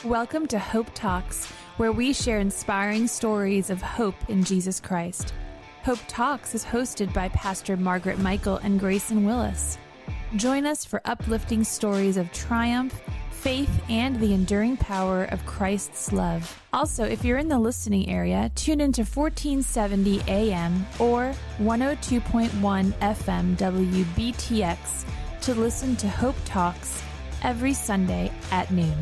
Welcome to Hope Talks, where we share inspiring stories of hope in Jesus Christ. Hope Talks is hosted by Pastor Margaret Michael and Grayson Willis. Join us for uplifting stories of triumph, faith, and the enduring power of Christ's love. Also, if you're in the listening area, tune into 1470 AM or 102.1 FM WBTX to listen to Hope Talks every Sunday at noon.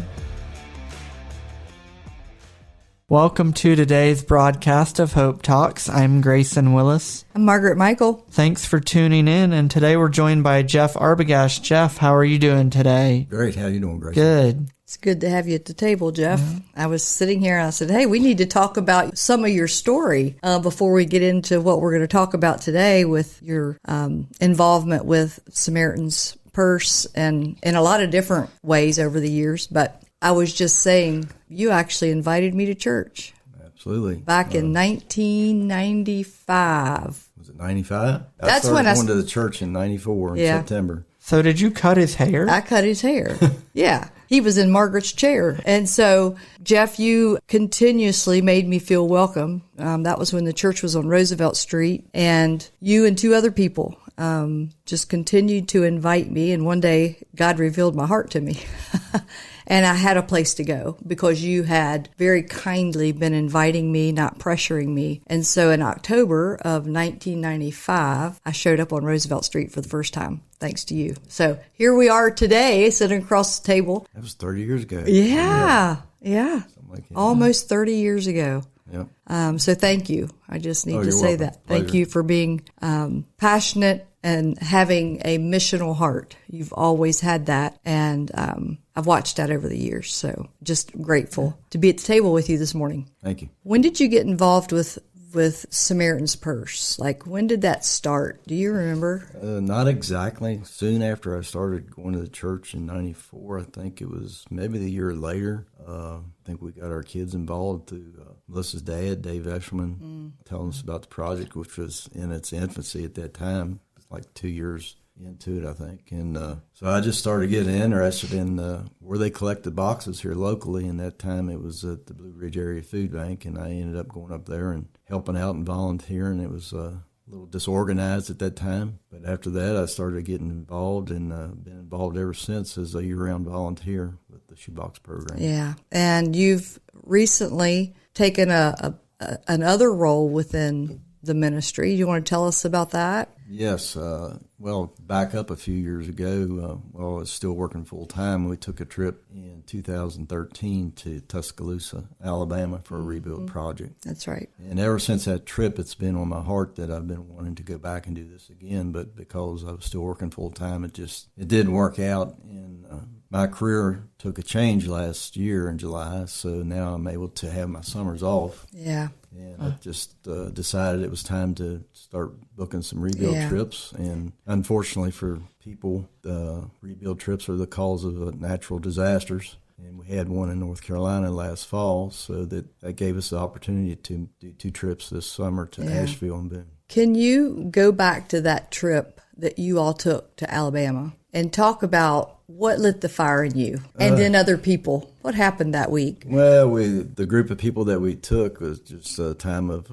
Welcome to today's broadcast of Hope Talks. I'm Grayson Willis. I'm Margaret Michael. Thanks for tuning in, and today we're joined by Jeff Arbogast. Jeff, how are you doing today? Great. How are you doing, Grayson? Good. It's good to have you at the table, Jeff. I was sitting here and I said, hey, we need to talk about some of your story before we get into what we're going to talk about today with your involvement with Samaritans Purse and in a lot of different ways over the years. But I was just saying, you actually invited me to church. Absolutely. Back in 1995. Was it 95? That's I started when I going to the church in 94 in September. So did you cut his hair? I cut his hair. Yeah. He was in Margaret's chair. And so, Jeff, you continuously made me feel welcome. That was when the church was on Roosevelt Street. And you and two other people just continued to invite me. And one day, God revealed my heart to me. And I had a place to go because you had very kindly been inviting me, not pressuring me. And so in October of 1995, I showed up on Roosevelt Street for the first time, thanks to you. So here we are today, sitting across the table. That was 30 years ago. Yeah. Like Almost 30 years ago. Yep. So thank you. I just need to say welcome. that. Thank you for being passionate and having a missional heart. You've always had that, and I've watched that over the years. So just grateful to be at the table with you this morning. Thank you. When did you get involved with Samaritan's Purse? Like, when did that start? Do you remember? Not exactly. Soon after I started going to the church in 94, I think it was maybe the year later. I think we got our kids involved through Melissa's dad, Dave Eshelman, telling us about the project, which was in its infancy at that time. It was like 2 years into it, I think. And so I just started getting interested in where they collected boxes here locally. And that time it was at the Blue Ridge Area Food Bank, and I ended up going up there and helping out and volunteering. It was a little disorganized at that time. But after that, I started getting involved and been involved ever since as a year-round volunteer with the shoebox program. Yeah. And you've recently taken another role within the ministry. You want to tell us about that? Yes. Well, back up a few years ago, while I was still working full-time, we took a trip in 2013 to Tuscaloosa, Alabama for a rebuild project. That's right. And ever since that trip, it's been on my heart that I've been wanting to go back and do this again, but because I was still working full-time, it didn't work out. And my career took a change last year in July, so now I'm able to have my summers off. Yeah. And I just decided it was time to start booking some rebuild trips. And unfortunately for people, rebuild trips are the cause of natural disasters. And we had one in North Carolina last fall, so that gave us the opportunity to do 2 trips this summer to Asheville and Boone. Can you go back to that trip that you all took to Alabama and talk about what lit the fire in you and then other people? What happened that week? Well, the group of people that we took was just a time of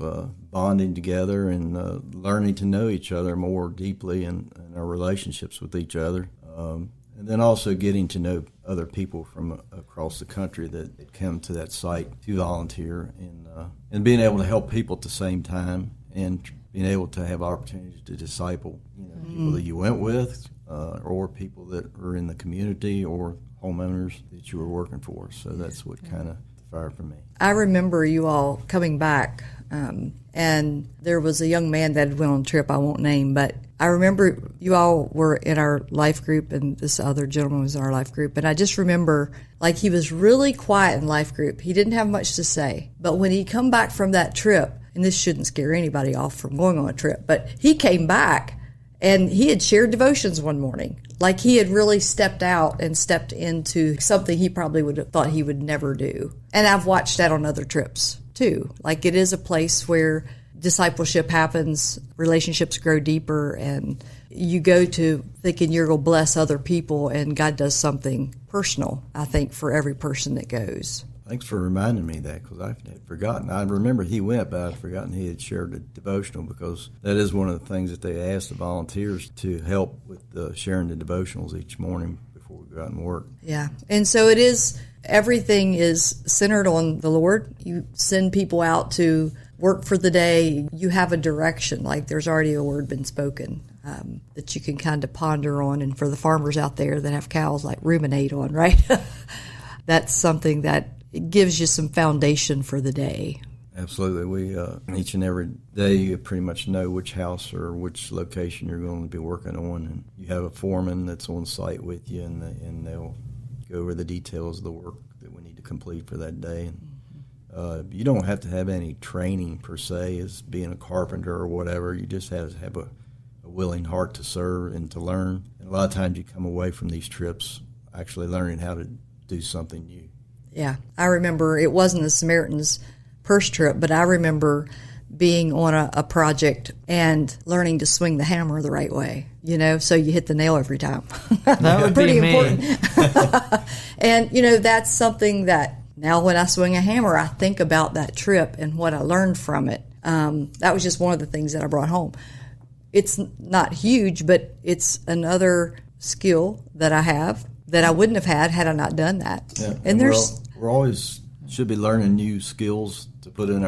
bonding together and learning to know each other more deeply and our relationships with each other. And then also getting to know other people from across the country that come to that site to volunteer and being able to help people at the same time and being able to have opportunities to disciple people that you went with or people that are in the community or homeowners that you were working for. So that's what kind of fired for me. I remember you all coming back, and there was a young man that had went on a trip I won't name, but I remember you all were in our life group, and this other gentleman was in our life group, and I just remember, like, he was really quiet in life group. He didn't have much to say, but when he come back from that trip, and this shouldn't scare anybody off from going on a trip, but he came back, and he had shared devotions one morning. Like he had really stepped out and stepped into something he probably would have thought he would never do. And I've watched that on other trips too. Like it is a place where discipleship happens, relationships grow deeper, and you go to thinking you're going to bless other people, and God does something personal, I think, for every person that goes. Thanks for reminding me of that, because I had forgotten. I remember he went, but I'd forgotten he had shared the devotional, because that is one of the things that they asked the volunteers to help with sharing the devotionals each morning before we go out and work. Yeah, and so it is, everything is centered on the Lord. You send people out to work for the day. You have a direction, like there's already a word been spoken that you can kind of ponder on, and for the farmers out there that have cows, like ruminate on, right? That's something that it gives you some foundation for the day. Absolutely. We each and every day you pretty much know which house or which location you're going to be working on, and you have a foreman that's on site with you, and they'll go over the details of the work that we need to complete for that day. And you don't have to have any training per se as being a carpenter or whatever. You just have to have a willing heart to serve and to learn. And a lot of times you come away from these trips actually learning how to do something new. Yeah, I remember it wasn't the Samaritans' first trip, but I remember being on a project and learning to swing the hammer the right way, so you hit the nail every time. That would pretty be important. me. And, that's something that now when I swing a hammer, I think about that trip and what I learned from it. That was just one of the things that I brought home. It's not huge, but it's another skill that I have that I wouldn't have had I not done that. Yeah. And we're always should be learning new skills to put in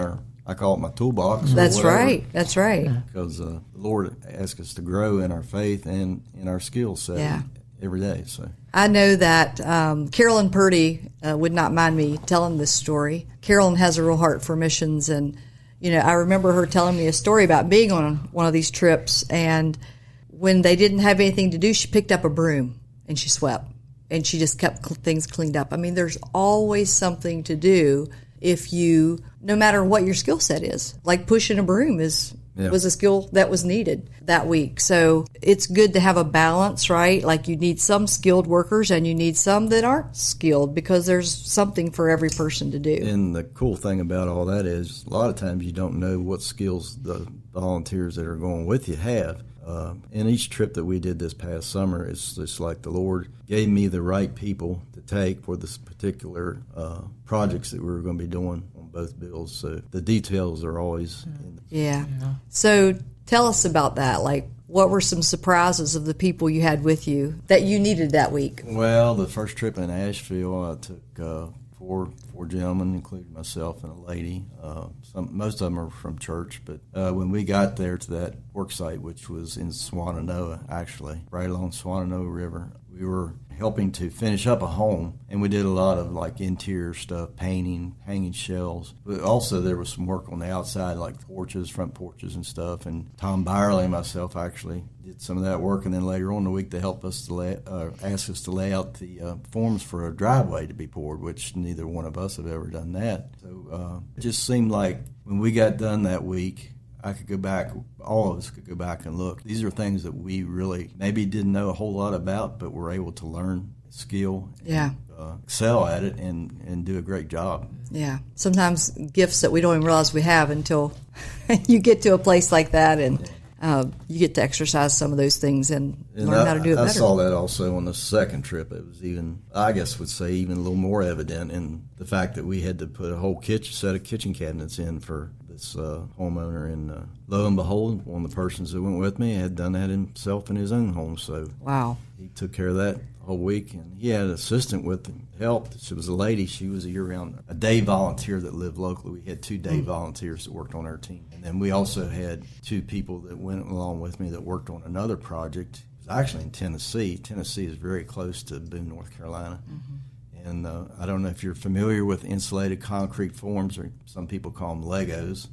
I call it my toolbox. That's right. That's right. Because the Lord asks us to grow in our faith and in our skill set every day. So I know that Carolyn Purdy would not mind me telling this story. Carolyn has a real heart for missions, and I remember her telling me a story about being on one of these trips, and when they didn't have anything to do, she picked up a broom and she swept. And she just kept things cleaned up. I mean, there's always something to do no matter what your skill set is. Like pushing a broom was a skill that was needed that week. So it's good to have a balance, right? Like you need some skilled workers and you need some that aren't skilled, because there's something for every person to do. And the cool thing about all that is a lot of times you don't know what skills the volunteers that are going with you have. In each trip that we did this past summer, it's just like the Lord gave me the right people to take for this particular projects that we were going to be doing on both bills. So the details are always in the Yeah. So tell us about that. Like, what were some surprises of the people you had with you that you needed that week? Well, the first trip in Asheville, I took four gentlemen, including myself and a lady. Most of them are from church, but when we got there to that work site, which was in Swannanoa, actually, right along Swannanoa River, we were helping to finish up a home, and we did a lot of like interior stuff, painting, hanging shelves. But also there was some work on the outside, like porches, front porches and stuff. And Tom Byerly and myself actually did some of that work. And then later on in the week, they helped us to ask us to lay out the forms for a driveway to be poured, which neither one of us have ever done that. So it just seemed like when we got done that week, I could go back, all of us could go back and look. These are things that we really maybe didn't know a whole lot about, but were able to learn, skill, and, excel at it, and do a great job. Yeah. Sometimes gifts that we don't even realize we have until you get to a place like that, and you get to exercise some of those things and learn how to do it better. I saw that also on the second trip. It was even, I guess would say, even a little more evident in the fact that we had to put a whole set of kitchen cabinets in for this homeowner, and lo and behold, one of the persons that went with me had done that himself in his own home. So wow, he took care of that whole week, and he had an assistant with him, helped. She was a lady. She was a year-round, a day volunteer that lived locally. We had 2 day volunteers that worked on our team, and then we also had 2 people that went along with me that worked on another project. It was actually in Tennessee. Tennessee is very close to Boone, North Carolina. And I don't know if you're familiar with insulated concrete forms, or some people call them Legos,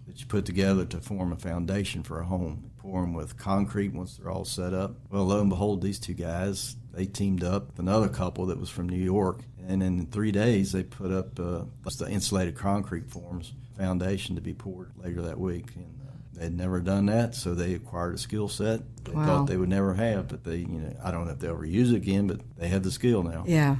that you put together to form a foundation for a home. You pour them with concrete once they're all set up. Well, lo and behold, these 2 guys, they teamed up with another couple that was from New York, and in 3 days they put up the insulated concrete forms foundation to be poured later that week. And they'd never done that, so they acquired a skill set they thought they would never have. But they, I don't know if they'll ever use it again, but they have the skill now. Yeah,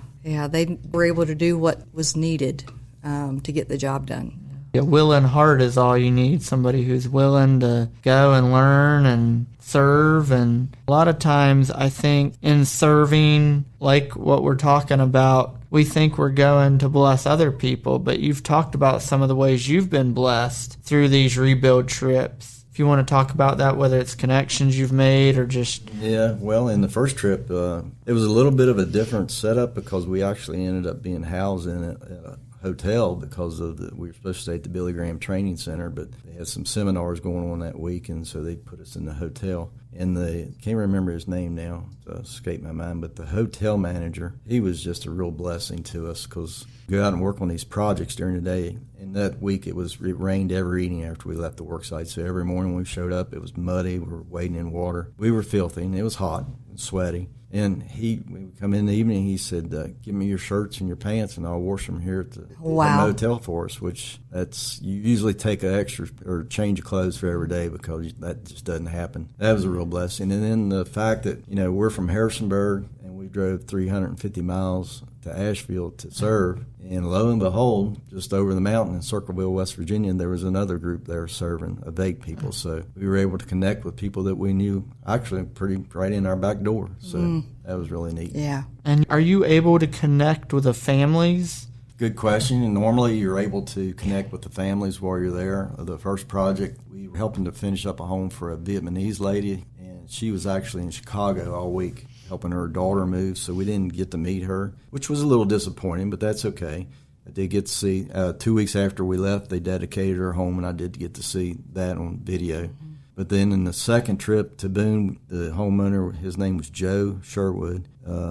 they were able to do what was needed to get the job done. A willing heart is all you need, somebody who's willing to go and learn and serve. And a lot of times I think in serving, like what we're talking about, we think we're going to bless other people, but you've talked about some of the ways you've been blessed through these rebuild trips. If you want to talk about that, whether it's connections you've made or just... Yeah, well, in the first trip, it was a little bit of a different setup because we actually ended up being housed in a hotel because we were supposed to stay at the Billy Graham Training Center, but they had some seminars going on that week, and so they put us in the hotel. And can't remember his name now, it's escaped my mind, but the hotel manager, he was just a real blessing to us because we go out and work on these projects during the day. And that week it rained every evening after we left the work site. So every morning when we showed up, it was muddy. We were wading in water. We were filthy, and it was hot and sweaty. And when we come in the evening, he said, give me your shirts and your pants, and I'll wash them here at the motel for us, which you usually take an extra or change of clothes for every day because that just doesn't happen. That was a real blessing. And then the fact that, we're from Harrisonburg, and we drove 350 miles to Asheville to serve. And lo and behold, just over the mountain in Circleville, West Virginia, there was another group there serving of 8 people. So we were able to connect with people that we knew actually pretty right in our back door. So that was really neat. Yeah. And are you able to connect with the families? Good question. And normally you're able to connect with the families while you're there. The first project, we were helping to finish up a home for a Vietnamese lady, and she was actually in Chicago all week, helping her daughter move, so we didn't get to meet her, which was a little disappointing, but that's okay. I did get to see, 2 weeks after we left, they dedicated her home, and I did get to see that on video. Mm-hmm. But then in the second trip to Boone, the homeowner, his name was Joe Sherwood.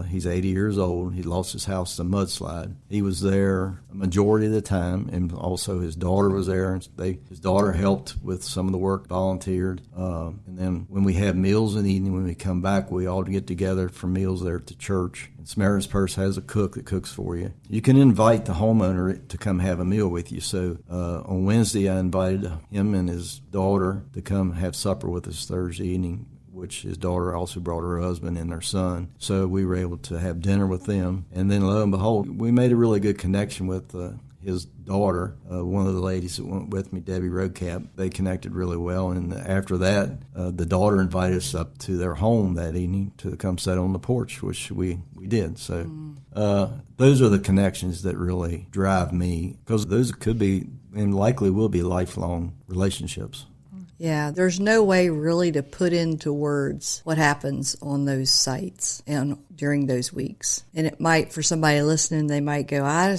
He's 80 years old. He lost his house in a mudslide. He was there a majority of the time, and also his daughter was there. And his daughter helped with some of the work, volunteered. And then when we have meals in the evening, when we come back, we all get together for meals there at the church. And Samaritan's Purse has a cook that cooks for you. You can invite the homeowner to come have a meal with you. So on Wednesday, I invited him and his daughter to come have supper with us Thursday evening, which his daughter also brought her husband and their son. So we were able to have dinner with them. And then lo and behold, we made a really good connection with his daughter, one of the ladies that went with me, Debbie Roadcap. They connected really well. And after that, the daughter invited us up to their home that evening to come sit on the porch, which we did. So those are the connections that really drive me, because those could be and likely will be lifelong relationships. Yeah, there's no way really to put into words what happens on those sites and during those weeks. And it might, for somebody listening, they might go, I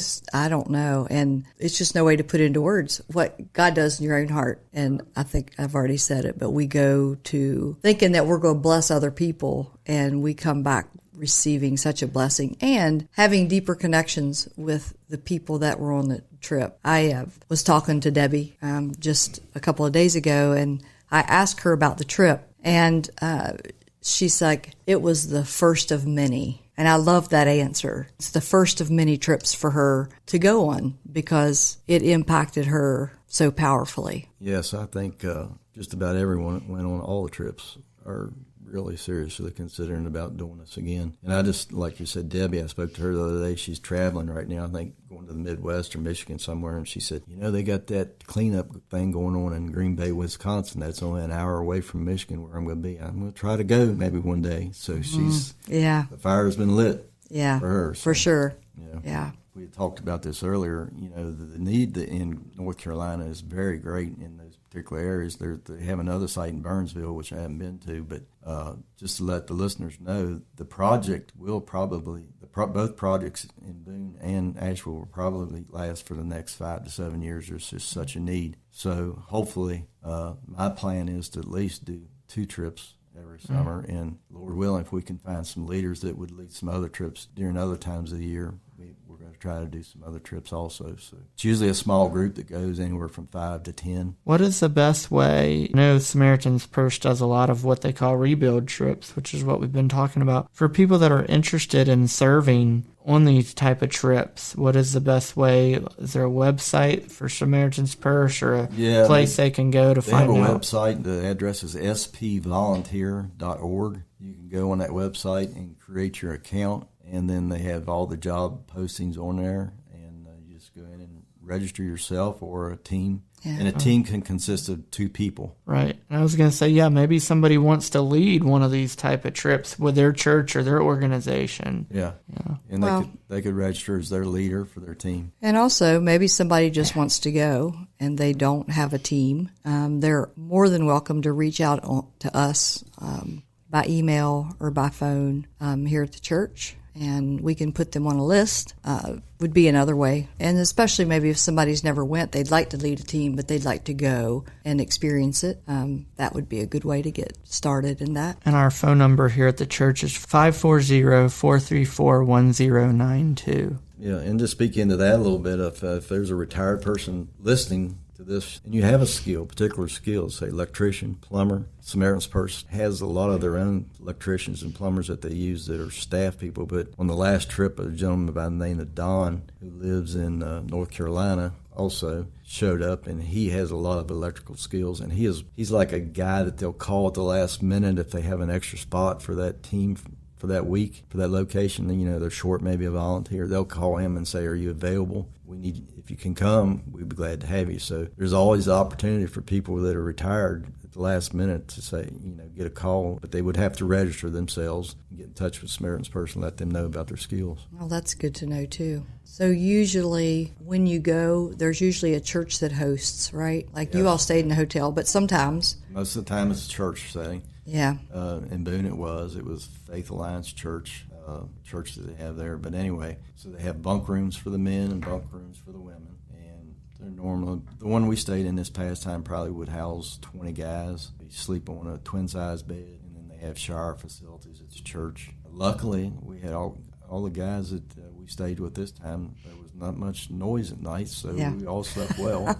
don't know. And it's just no way to put into words what God does in your own heart. And I think I've already said it, but we go to thinking that we're going to bless other people, and we come back receiving such a blessing and having deeper connections with the people that were on the trip. I was talking to Debbie just a couple of days ago, and I asked her about the trip, and she's like, it was the first of many. And I love that answer. It's the first of many trips for her to go on because it impacted her so powerfully. Yes, I think just about everyone that went on all the trips are really seriously considering about doing this again. And I just, like you said, Debbie, I spoke to her the other day. She's traveling right now, I think going to the Midwest or Michigan somewhere, and she said, they got that cleanup thing going on in Green Bay, Wisconsin. That's only an hour away from Michigan where I'm going to be. I'm going to try to go maybe one day. So the fire's been lit for her. So, for sure. Yeah. We had talked about this earlier. The need in North Carolina is very great in those particular areas. They have another site in Burnsville, which I haven't been to, but just to let the listeners know, the project will probably, both projects in Boone and Asheville will probably last for the next 5 to 7 years. There's just such a need. So hopefully my plan is to at least do 2 trips every summer, and Lord willing, if we can find some leaders that would lead some other trips during other times of the year, we're going to try to do some other trips also. So it's usually a small group that goes anywhere from 5 to 10. What is the best way? I know Samaritans Purse does a lot of what they call rebuild trips, which is what we've been talking about. For people that are interested in serving on these type of trips, what is the best way? Is there a website for Samaritans Purse or a place they can go to find out? They have a website. The address is spvolunteer.org. You can go on that website and create your account, and then they have all the job postings on there, and you just go in and register yourself or a team. Yeah. And a team can consist of 2 people. Right. And I was going to say, yeah, maybe somebody wants to lead one of these type of trips with their church or their organization. Yeah. And they could register as their leader for their team. And also, maybe somebody just wants to go and they don't have a team. They're more than welcome to reach out to us by email or by phone here at the church, and we can put them on a list, would be another way. And especially maybe if somebody's never went, they'd like to lead a team, but they'd like to go and experience it. That would be a good way to get started in that. And our phone number here at the church is 540-434-1092. Yeah, and to speak into that a little bit, if there's a retired person listening to this, and you have a skill, particular skills, say electrician, plumber, Samaritans person has a lot of their own electricians and plumbers that they use that are staff people. But on the last trip, a gentleman by the name of Don, who lives in North Carolina, also showed up, and he has a lot of electrical skills, and he's like a guy that they'll call at the last minute if they have an extra spot for that team for that week, for that location. And, they're short maybe a volunteer. They'll call him and say, are you available? If you can come, we'd be glad to have you. So there's always the opportunity for people that are retired at the last minute to say, get a call, but they would have to register themselves and get in touch with Samaritan's person, let them know about their skills. Well, that's good to know too. So usually when you go, there's usually a church that hosts, right? Like you all stayed in a hotel, but sometimes. Most of the time it's a church setting. Yeah. In Boone it was Faith Alliance Church, church that they have there. But anyway, so they have bunk rooms for the men and bunk rooms for the women. And they're normal. The one we stayed in this past time probably would house 20 guys. They sleep on a twin-size bed, and then they have shower facilities at the church. Luckily, we had all the guys that we stayed with this time. There was not much noise at night, so we all slept well.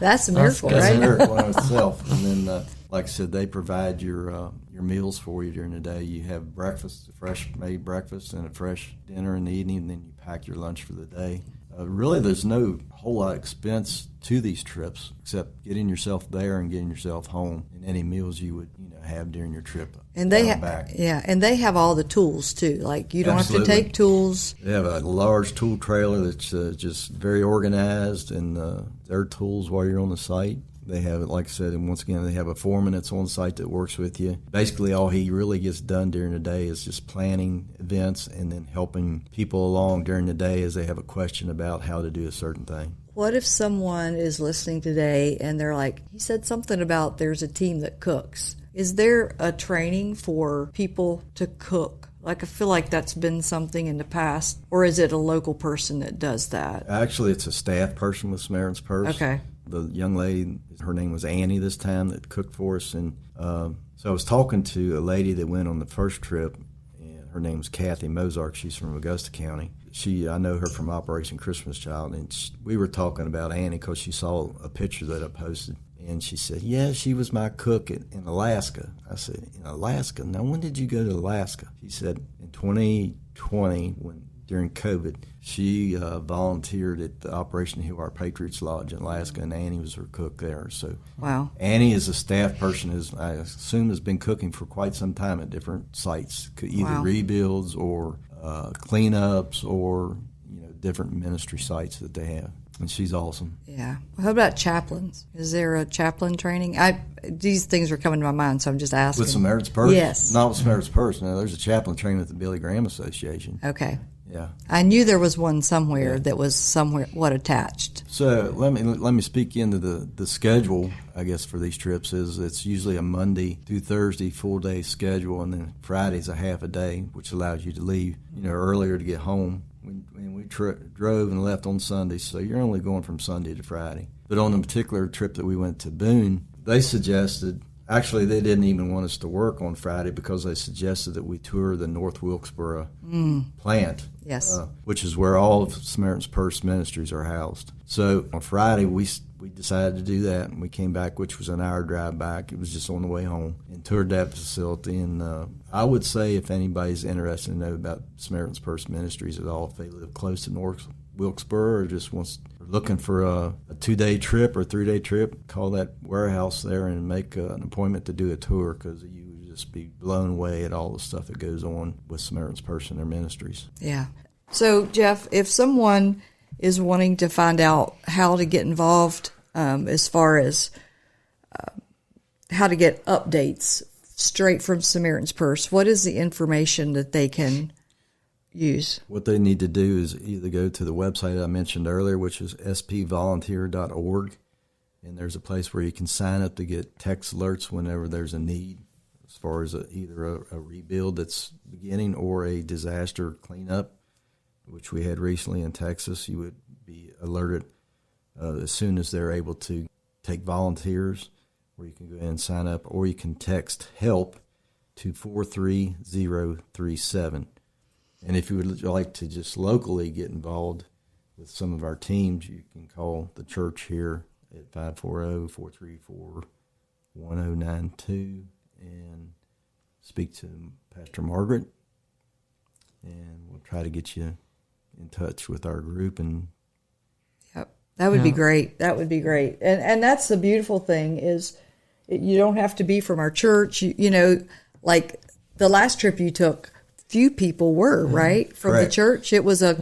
That's a miracle, That's right? a miracle in itself. And then, like I said, they provide your meals for you during the day. You have breakfast, a fresh-made breakfast, and a fresh dinner in the evening, and then you pack your lunch for the day. Really, there's no whole lot of expense to these trips except getting yourself there and getting yourself home, and any meals you would have during your trip. And they back. and they have all the tools too. Like you don't Absolutely. have to take tools. They have a large tool trailer that's just very organized, and their tools while you're on the site. They have, like I said, and once again, they have a foreman that's on site that works with you. Basically, all he really gets done during the day is just planning events and then helping people along during the day as they have a question about how to do a certain thing. What if someone is listening today and they're like, he said something about there's a team that cooks. Is there a training for people to cook? Like, I feel like that's been something in the past. Or is it a local person that does that? Actually, it's a staff person with Samaritan's Purse. Okay. The young lady, her name was Annie this time, that cooked for us. And so I was talking to a lady that went on the first trip, and her name was Kathy Mozark. She's from Augusta County. I know her from Operation Christmas Child, and we were talking about Annie because she saw a picture that I posted. And she said, yeah, she was my cook in Alaska. I said, in Alaska? Now, when did you go to Alaska? She said, in 2020, during COVID, she volunteered at the Operation Hill Our Patriots Lodge in Alaska, and Annie was her cook there. So, wow. Annie is a staff person, I assume has been cooking for quite some time at different sites, either rebuilds or cleanups or different ministry sites that they have. And she's awesome. Yeah. How about chaplains? Is there a chaplain training? These things are coming to my mind, so I'm just asking. With Samaritan's Purse? Yes. Not with Samaritan's Purse. No, there's a chaplain training with the Billy Graham Association. Okay. Yeah. I knew there was one somewhere that was somewhere attached. So let me speak into the schedule, I guess, for these trips. It's usually a Monday through Thursday full-day schedule, and then Friday's a half a day, which allows you to leave earlier to get home. We drove and left on Sunday, so you're only going from Sunday to Friday. But on a particular trip that we went to Boone, they suggested, actually they didn't even want us to work on Friday because they suggested that we tour the North Wilkesboro plant, Yes. Which is where all of Samaritan's Purse ministries are housed. So on Friday, we decided to do that, and we came back, which was an hour drive back. It was just on the way home, and toured that facility. And I would say if anybody's interested to know about Samaritan's Purse Ministries at all, if they live close to North Wilkesboro or just looking for a 2-day trip or 3-day trip, call that warehouse there and make an appointment to do a tour, because you would just be blown away at all the stuff that goes on with Samaritan's Purse and their ministries. Yeah. So, Jeff, if someone is wanting to find out how to get involved, as far as how to get updates straight from Samaritan's Purse, what is the information that they can use? What they need to do is either go to the website I mentioned earlier, which is spvolunteer.org, and there's a place where you can sign up to get text alerts whenever there's a need, as far as either a rebuild that's beginning or a disaster cleanup, which we had recently in Texas. You would be alerted as soon as they're able to take volunteers, where you can go ahead and sign up, or you can text HELP to 43037. And if you would like to just locally get involved with some of our teams, you can call the church here at 540-434-1092 and speak to Pastor Margaret, and we'll try to get you in touch with our group. And yep, that would be great. That would be great. And that's the beautiful thing is you don't have to be from our church. You know, like the last trip you took, few people were, right, from Correct. the church. It was a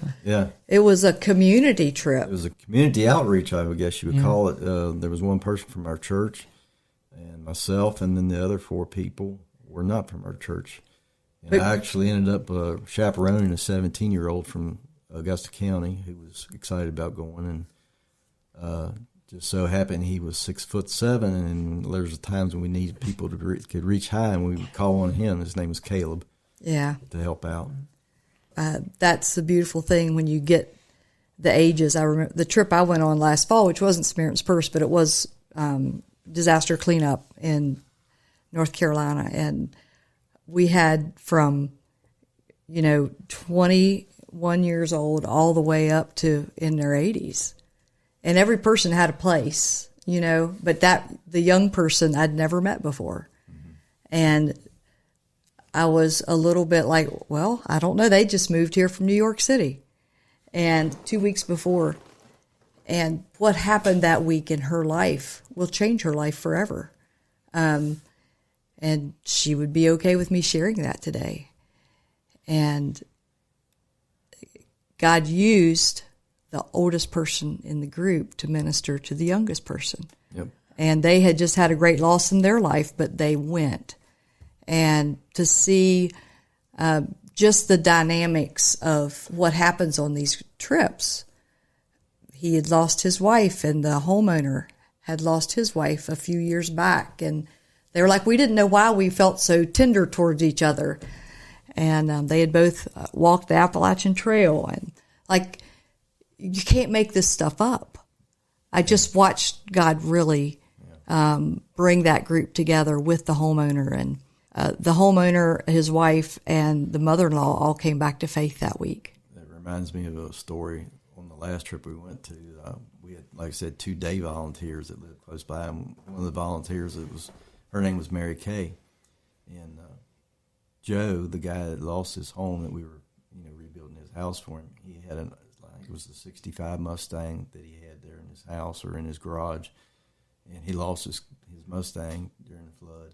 community trip. It was a community outreach, I would guess you would call it. There was one person from our church and myself, and then the other 4 people were not from our church. And I actually ended up chaperoning a 17-year-old from Augusta County who was excited about going, and just so happened he was 6'7", and there's times when we needed people to could reach high, and we would call on him. His name was Caleb. Yeah. To help out. That's the beautiful thing when you get the ages. I remember the trip I went on last fall, which wasn't Samaritan's Purse, but it was disaster cleanup in North Carolina. And we had from, 21 years old all the way up to in their 80s. And every person had a place, but the young person I'd never met before. Mm-hmm. And I was a little bit like, well, I don't know. They just moved here from New York City, and 2 weeks before. And what happened that week in her life will change her life forever. And she would be okay with me sharing that today. And God used the oldest person in the group to minister to the youngest person. Yep. And they had just had a great loss in their life, but they went. And to see just the dynamics of what happens on these trips. He had lost his wife, and the homeowner had lost his wife a few years back. And they were like, we didn't know why we felt so tender towards each other. And they had both walked the Appalachian Trail. And, you can't make this stuff up. I just watched God really bring that group together with the homeowner, and the homeowner, his wife, and the mother-in-law all came back to faith that week. That reminds me of a story on the last trip we went to. We had, like I said, 2 day volunteers that lived close by. And one of the volunteers, her name was Mary Kay. And Joe, the guy that lost his home that we were rebuilding his house for him, he had it was the 65 Mustang that he had there in his house or in his garage. And he lost his Mustang during the flood.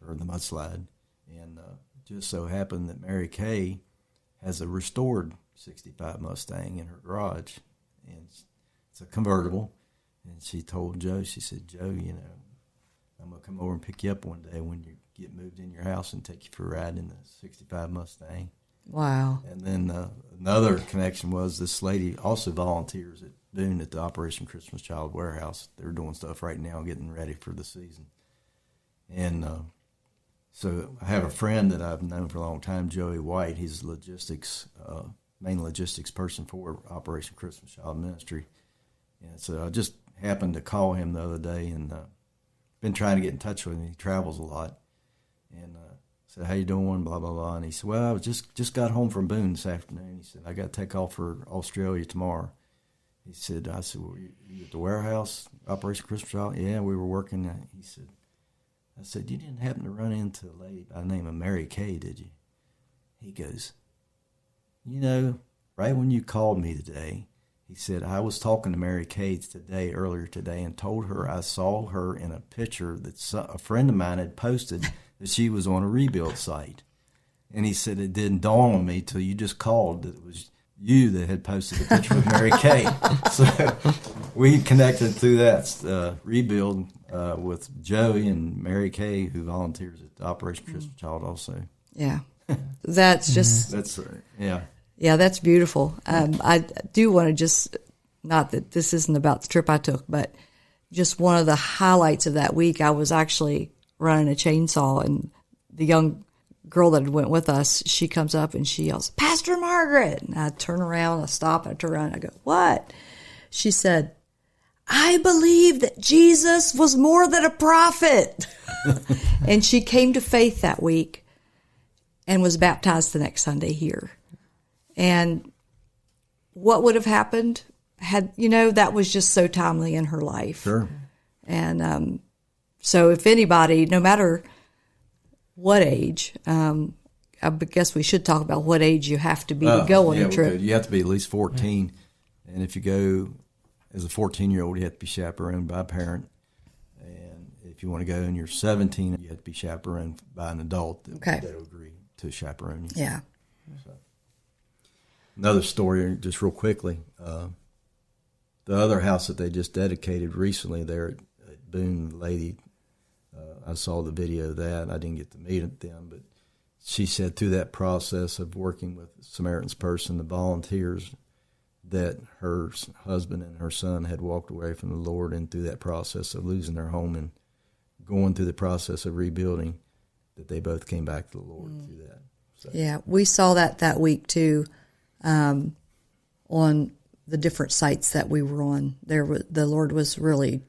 Or the mudslide, and just so happened that Mary Kay has a restored 65 Mustang in her garage, and it's a convertible. And she told Joe, she said, Joe, I'm going to come over and pick you up one day when you get moved in your house and take you for a ride in the 65 Mustang. Wow. And then another connection was this lady also volunteers at Boone at the Operation Christmas Child Warehouse. They're doing stuff right now, getting ready for the season. And so I have a friend that I've known for a long time, Joey White. He's main logistics person for Operation Christmas Child Ministry. And so I just happened to call him the other day, and been trying to get in touch with him. He travels a lot. And said, how you doing, blah, blah, blah. And he said, well, I just got home from Boone this afternoon. He said, I got to take off for Australia tomorrow. He said, I said, well, you at the warehouse, Operation Christmas Child? Yeah, we were working. He said, I said, you didn't happen to run into a lady by the name of Mary Kay, did you? He goes, right when you called me today, he said, I was talking to Mary Kay earlier today, and told her I saw her in a picture that a friend of mine had posted that she was on a rebuild site. And he said, it didn't dawn on me till you just called that it was you that had posted a picture with Mary Kay. So we connected through that rebuild with Joey and Mary Kay, who volunteers at Operation Christmas Child also. Yeah. That's just... That's, yeah. Yeah, that's beautiful. I do want to just, not that this isn't about the trip I took, but just one of the highlights of that week, I was actually running a chainsaw, and the young girl that went with us, she comes up and she yells, "Pastor Margaret!" And I turn around, I stop, and I turn around and I go, "What?" She said, "I believe that Jesus was more than a prophet." And she came to faith that week and was baptized the next Sunday here. And what would have happened had, that was just so timely in her life. Sure. And so if anybody, no matter what age, I guess we should talk about what age you have to be to go on a trip. You have to be at least 14. And if you go as a 14-year-old, you have to be chaperoned by a parent. And if you want to go and you're 17, you have to be chaperoned by an adult that will agree to chaperone you. Yeah. So. Another story, just real quickly. The other house that they just dedicated recently there at Boone, the lady, I saw the video of that. I didn't get to meet them, but she said through that process of working with the Samaritans person, the volunteers, that her husband and her son had walked away from the Lord, and through that process of losing their home and going through the process of rebuilding, that they both came back to the Lord through that. So. Yeah, we saw that week too, on the different sites that we were on. The Lord was really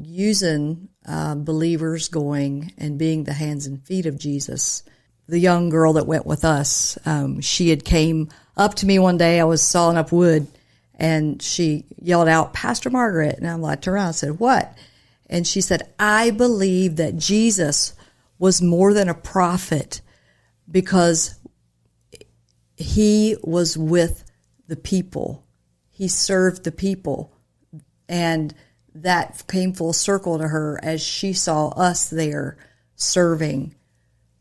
using believers going and being the hands and feet of Jesus. The young girl that went with us, she had came up to me one day. I was sawing up wood, and she yelled out, "Pastor Margaret!" And I'm like, turned around and said, "What?" And she said, "I believe that Jesus was more than a prophet because he was with the people. He served the people." And that came full circle to her as she saw us there serving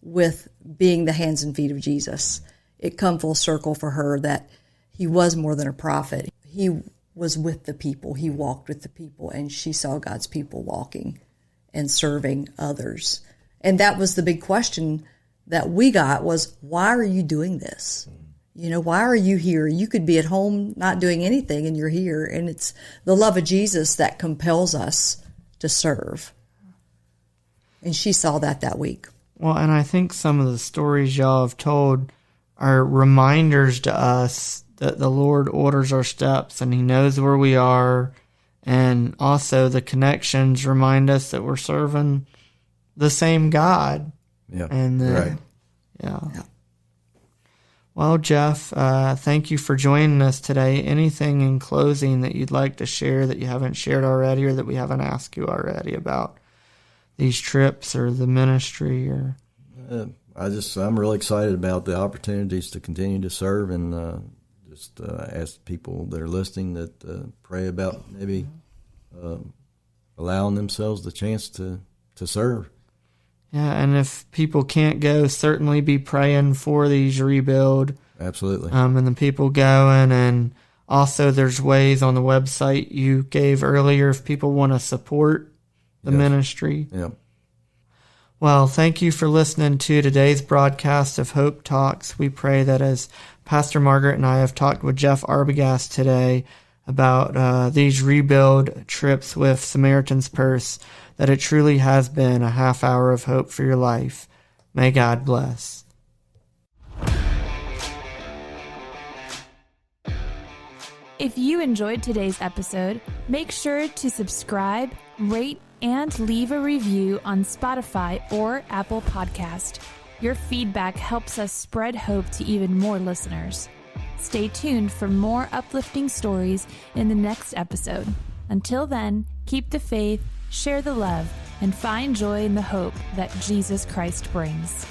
with being the hands and feet of Jesus. It come full circle for her that he was more than a prophet. He was with the people. He walked with the people, and she saw God's people walking and serving others. And that was the big question that we got was, why are you doing this? Why are you here? You could be at home not doing anything, and you're here. And it's the love of Jesus that compels us to serve. And she saw that week. Well, and I think some of the stories y'all have told are reminders to us that the Lord orders our steps and he knows where we are. And also the connections remind us that we're serving the same God. Yeah. And right. Yeah. Well, Jeff, thank you for joining us today. Anything in closing that you'd like to share that you haven't shared already, or that we haven't asked you already about these trips or the ministry? Or I'm really excited about the opportunities to continue to serve, and just ask people that are listening that pray about maybe allowing themselves the chance to serve. Yeah, and if people can't go, certainly be praying for these rebuild. Absolutely. And the people going, and also there's ways on the website you gave earlier if people want to support the ministry. Yeah. Well, thank you for listening to today's broadcast of Hope Talks. We pray that as Pastor Margaret and I have talked with Jeff Arbogast today about these rebuild trips with Samaritan's Purse, that it truly has been a half hour of hope for your life. May God bless. If you enjoyed today's episode, make sure to subscribe, rate, and leave a review on Spotify or Apple Podcast. Your feedback helps us spread hope to even more listeners. Stay tuned for more uplifting stories in the next episode. Until then, keep the faith, share the love, and find joy in the hope that Jesus Christ brings.